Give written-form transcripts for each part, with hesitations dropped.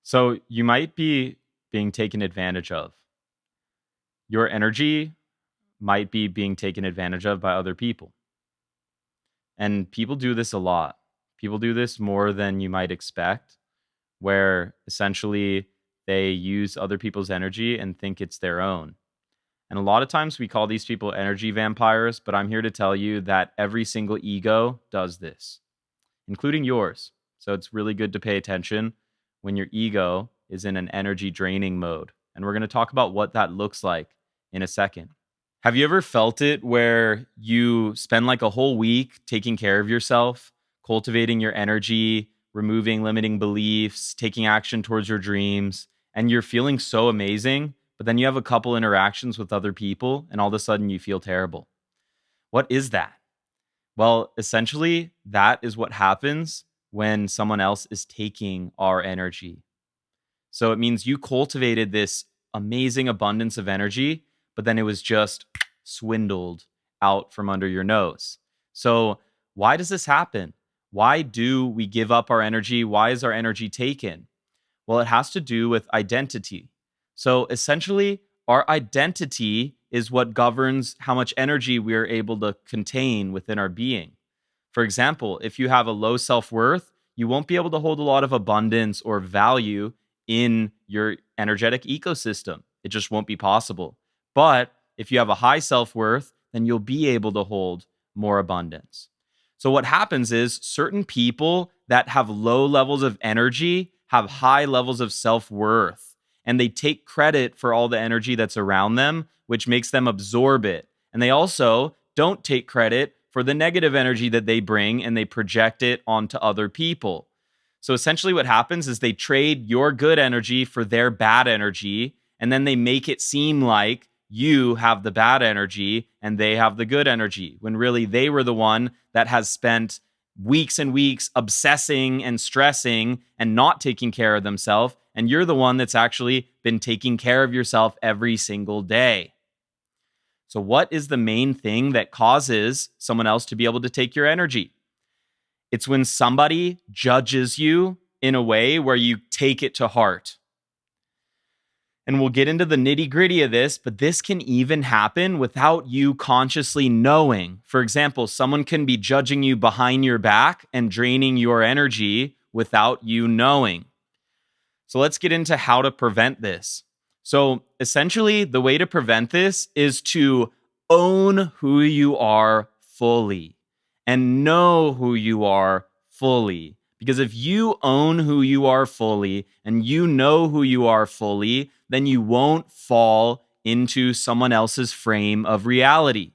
So you might be being taken advantage of. Your energy might be being taken advantage of by other people. And people do this a lot. People do this more than you might expect, where essentially they use other people's energy and think it's their own. And a lot of times we call these people energy vampires, but I'm here to tell you that every single ego does this, including yours. So it's really good to pay attention when your ego is in an energy draining mode. And we're going to talk about what that looks like in a second. Have you ever felt it where you spend like a whole week taking care of yourself, cultivating your energy, removing limiting beliefs, taking action towards your dreams, and you're feeling so amazing, but then you have a couple interactions with other people and all of a sudden you feel terrible? What is that? Well, essentially, that is what happens when someone else is taking our energy. So it means you cultivated this amazing abundance of energy, but then it was just swindled out from under your nose. So why does this happen? Why do we give up our energy? Why is our energy taken? Well, it has to do with identity. So essentially, our identity is what governs how much energy we are able to contain within our being. For example, if you have a low self worth, you won't be able to hold a lot of abundance or value in your energetic ecosystem. It just won't be possible. But if you have a high self worth, then you'll be able to hold more abundance. So, what happens is certain people that have low levels of energy have high levels of self worth, and they take credit for all the energy that's around them, which makes them absorb it. And they also don't take credit for the negative energy that they bring and they project it onto other people. So essentially what happens is they trade your good energy for their bad energy, and then they make it seem like you have the bad energy and they have the good energy, when really they were the one that has spent weeks and weeks obsessing and stressing and not taking care of themselves, and you're the one that's actually been taking care of yourself every single day. So what is the main thing that causes someone else to be able to take your energy? It's when somebody judges you in a way where you take it to heart. And we'll get into the nitty-gritty of this, but this can even happen without you consciously knowing. For example, someone can be judging you behind your back and draining your energy without you knowing. So let's get into how to prevent this. So essentially, the way to prevent this is to own who you are fully and know who you are fully. Because if you own who you are fully and you know who you are fully, then you won't fall into someone else's frame of reality.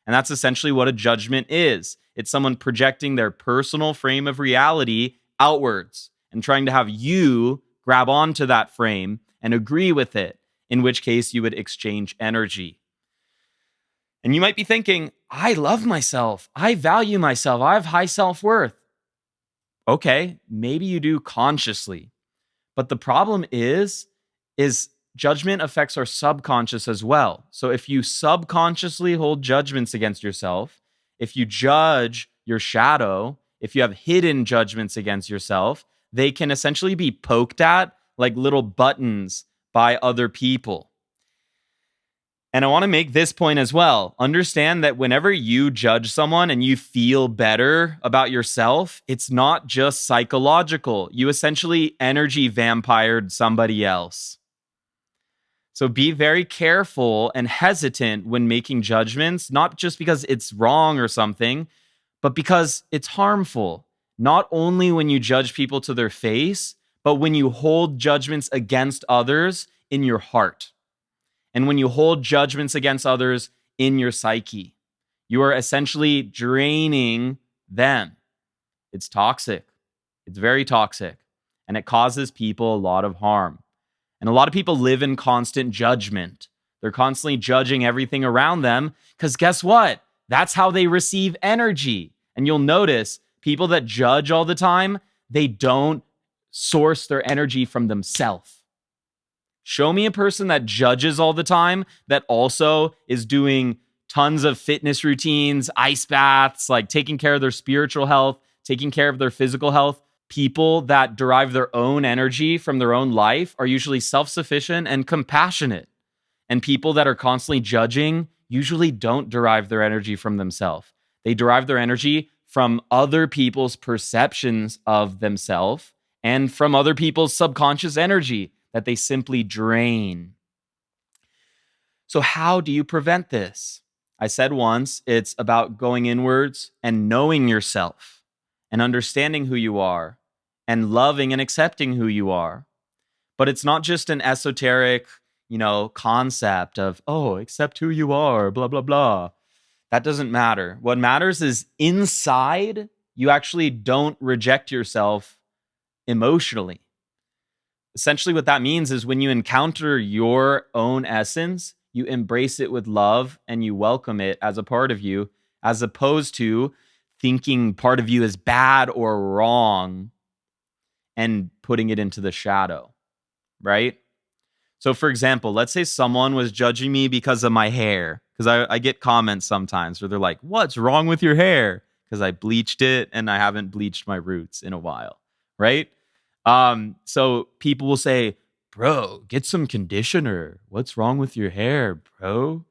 And that's essentially what a judgment is. It's someone projecting their personal frame of reality outwards and trying to have you grab onto that frame and agree with it, in which case you would exchange energy. And you might be thinking, I love myself. I value myself. I have high self-worth. Okay, maybe you do consciously. But the problem is judgment affects our subconscious as well. So if you subconsciously hold judgments against yourself, if you judge your shadow, if you have hidden judgments against yourself, they can essentially be poked at like little buttons by other people. And I want to make this point as well. Understand that whenever you judge someone and you feel better about yourself, it's not just psychological. You essentially energy vampired somebody else. So be very careful and hesitant when making judgments, not just because it's wrong or something, but because it's harmful. Not only when you judge people to their face, but when you hold judgments against others in your heart. And when you hold judgments against others in your psyche, you are essentially draining them. It's toxic. It's very toxic. And it causes people a lot of harm. And a lot of people live in constant judgment. They're constantly judging everything around them because guess what? That's how they receive energy. And you'll notice people that judge all the time, they don't source their energy from themselves. Show me a person that judges all the time that also is doing tons of fitness routines, ice baths, like taking care of their spiritual health, taking care of their physical health. People that derive their own energy from their own life are usually self-sufficient and compassionate. And people that are constantly judging usually don't derive their energy from themselves. They derive their energy from other people's perceptions of themselves and from other people's subconscious energy that they simply drain. So, how do you prevent this? I said once, it's about going inwards and knowing yourself and understanding who you are and loving and accepting who you are. But it's not just an esoteric, concept of, oh, accept who you are, blah, blah, blah. That doesn't matter. What matters is inside, you actually don't reject yourself emotionally. Essentially, what that means is when you encounter your own essence, you embrace it with love and you welcome it as a part of you, as opposed to thinking part of you is bad or wrong and putting it into the shadow, right? So, for example, let's say someone was judging me because of my hair, because I get comments sometimes where they're like, what's wrong with your hair? Because I bleached it and I haven't bleached my roots in a while, right? So people will say, bro, get some conditioner. What's wrong with your hair, bro?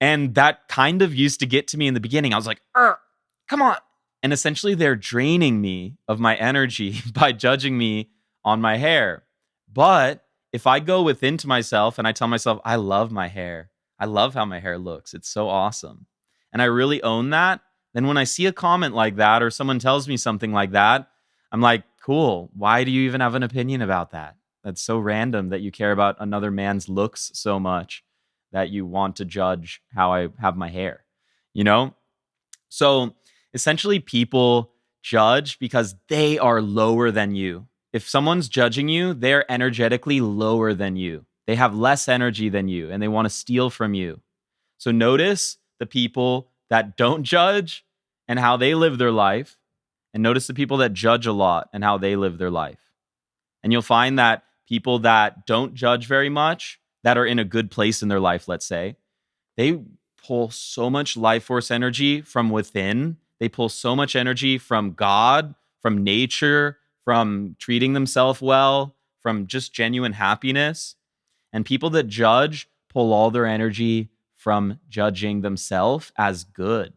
And that kind of used to get to me in the beginning. I was like, come on. And essentially they're draining me of my energy by judging me on my hair. But if I go within to myself and I tell myself, I love my hair. I love how my hair looks. It's so awesome. And I really own that. Then when I see a comment like that or someone tells me something like that, I'm like, cool. Why do you even have an opinion about that? That's so random that you care about another man's looks so much that you want to judge how I have my hair, So essentially people judge because they are lower than you. If someone's judging you, they're energetically lower than you. They have less energy than you and they want to steal from you. So notice the people that don't judge and how they live their life, and notice the people that judge a lot and how they live their life. And you'll find that people that don't judge very much, that are in a good place in their life, let's say, they pull so much life force energy from within. They pull so much energy from God, from nature, from treating themselves well, from just genuine happiness. And people that judge pull all their energy from judging themselves as good,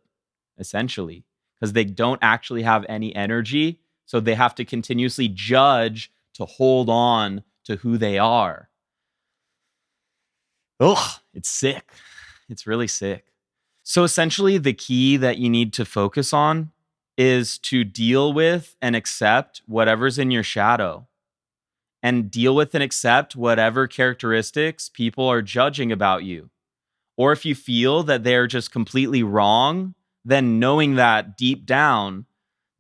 essentially, because they don't actually have any energy. So they have to continuously judge to hold on to who they are. Ugh, it's sick. It's really sick. So essentially, the key that you need to focus on is to deal with and accept whatever's in your shadow, and deal with and accept whatever characteristics people are judging about you. Or if you feel that they're just completely wrong, then knowing that deep down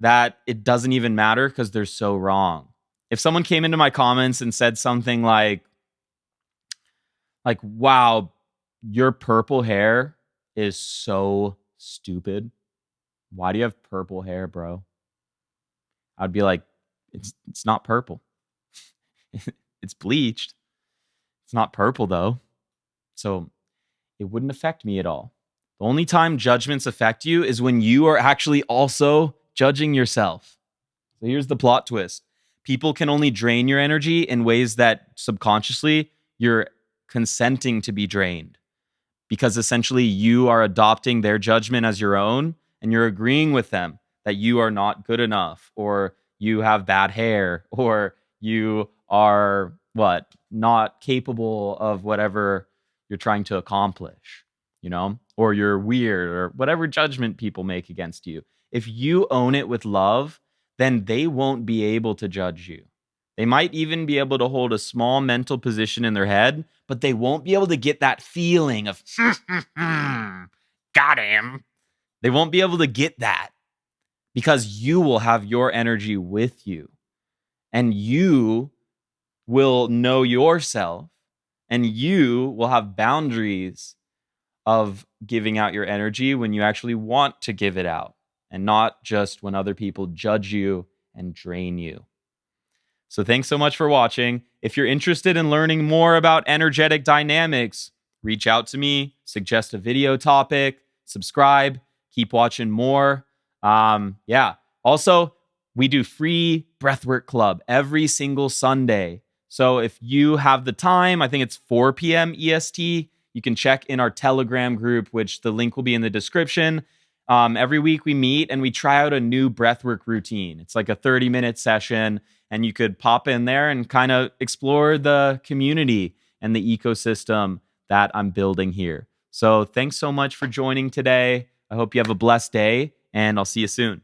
that it doesn't even matter because they're so wrong. If someone came into my comments and said something like, wow, your purple hair is so stupid. Why do you have purple hair, bro? I'd be like, it's not purple. It's bleached. It's not purple though. So it wouldn't affect me at all. The only time judgments affect you is when you are actually also judging yourself. So here's the plot twist. People can only drain your energy in ways that subconsciously you're consenting to be drained, because essentially you are adopting their judgment as your own and you're agreeing with them that you are not good enough, or you have bad hair, or you are not capable of whatever you're trying to accomplish, or you're weird, or whatever judgment people make against you. If you own it with love, then they won't be able to judge you. They might even be able to hold a small mental position in their head, but they won't be able to get that feeling of, got him. They won't be able to get that because you will have your energy with you, and you will know yourself, and you will have boundaries of giving out your energy when you actually want to give it out, and not just when other people judge you and drain you. So thanks so much for watching. If you're interested in learning more about energetic dynamics, reach out to me, suggest a video topic, subscribe, keep watching more. Also, We do free breathwork club every single Sunday. So if you have the time, I think it's 4 p.m. EST, you can check in our Telegram group, which the link will be in the description. Every week we meet and we try out a new breathwork routine. It's like a 30-minute session, and you could pop in there and kind of explore the community and the ecosystem that I'm building here. So thanks so much for joining today. I hope you have a blessed day, and I'll see you soon.